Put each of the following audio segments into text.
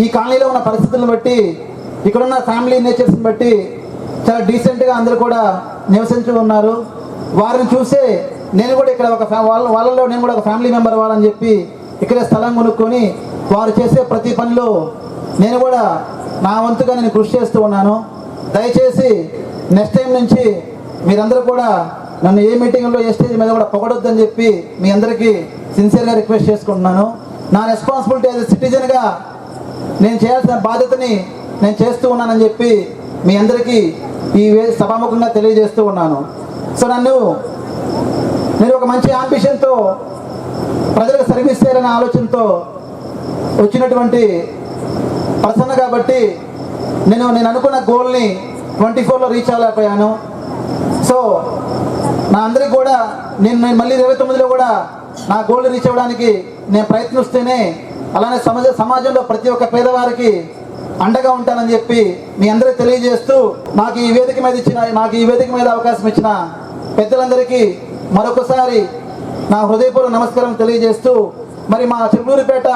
ఈ కాలనీలో ఉన్న పరిస్థితులను బట్టి, ఇక్కడున్న ఫ్యామిలీ నేచర్స్ని బట్టి చాలా డీసెంట్గా అందరూ కూడా నివసించి ఉన్నారు. వారిని చూసే నేను కూడా ఇక్కడ వాళ్ళలో నేను కూడా ఒక ఫ్యామిలీ మెంబర్ అవ్వాలని చెప్పి ఇక్కడే స్థలం కొనుక్కొని వారు చేసే ప్రతి పనిలో నేను కూడా నా వంతుగా నేను కృషి చేస్తూ ఉన్నాను. దయచేసి నెక్స్ట్ టైం నుంచి మీరందరూ కూడా నన్ను ఏ మీటింగ్లో ఏ స్టేజ్ మీద కూడా పొగడొద్దని చెప్పి మీ అందరికీ సిన్సియర్గా రిక్వెస్ట్ చేసుకుంటున్నాను. నా రెస్పాన్సిబిలిటీ యాజ్ ఎ సిటిజన్గా నేను చేయాల్సిన బాధ్యతని నేను చేస్తూ ఉన్నానని చెప్పి మీ అందరికీ ఈ సభాముఖంగా తెలియజేస్తూ ఉన్నాను. సో నేను ఒక మంచి ఆంబిషన్తో ప్రజలకు సర్వీస్ చేయాలనే ఆలోచనతో వచ్చినటువంటి పర్సన్ కాబట్టి నేను అనుకున్న గోల్ని 24లో రీచ్ అవ్వలేకపోయాను. సో నా అందరికి కూడా నేను మళ్ళీ 29లో కూడా నా గోల్ని రీచ్ అవ్వడానికి నేను ప్రయత్నిస్తూనే అలానే సమాజంలో ప్రతి ఒక్క పేదవారికి అండగా ఉంటానని చెప్పి మీ అందరికీ తెలియజేస్తూ నాకు ఈ వేదిక మీద అవకాశం ఇచ్చిన పెద్దలందరికీ మరొకసారి నా హృదయపూర్వక నమస్కారం తెలియజేస్తూ, మరి మా చిలుకూరుపేట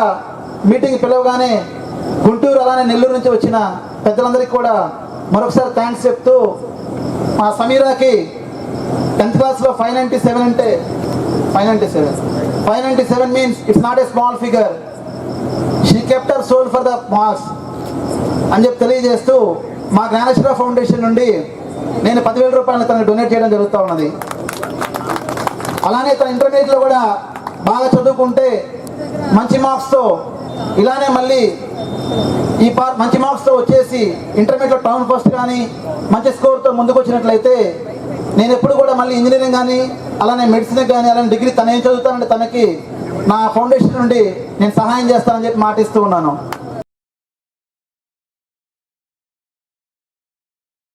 మీటింగ్ పిలవగానే గుంటూరు అలానే నెల్లూరు నుంచి వచ్చిన పెద్దలందరికీ కూడా మరొకసారి థ్యాంక్స్ చెప్తూ, మా సమీరాకి 10th క్లాస్లో 597 అంటే 597 means it's not a small figure. She kept her soul for the marks అని చెప్పి తెలియజేస్తూ, మా జ్ఞానేశ్వర ఫౌండేషన్ నుండి నేను 10,000 రూపాయలు తనకు డొనేట్ చేయడం జరుగుతూ ఉన్నది. అలానే తన ఇంటర్మీడియట్లో కూడా బాగా చదువుకుంటే మంచి మార్క్స్తో ఇలానే మళ్ళీ మంచి మార్క్స్తో వచ్చేసి ఇంటర్మీడియట్లో టౌన్ ఫస్ట్ కానీ మంచి స్కోర్తో ముందుకు వచ్చినట్లయితే నేను ఎప్పుడు కూడా మళ్ళీ ఇంజనీరింగ్ కానీ అలానే మెడిసిన్ కానీ అలానే డిగ్రీ తను ఏం చదువుతానంటే తనకి నా ఫౌండేషన్ నుండి నేను సహాయం చేస్తానని చెప్పి మాటిస్తూ ఉన్నాను.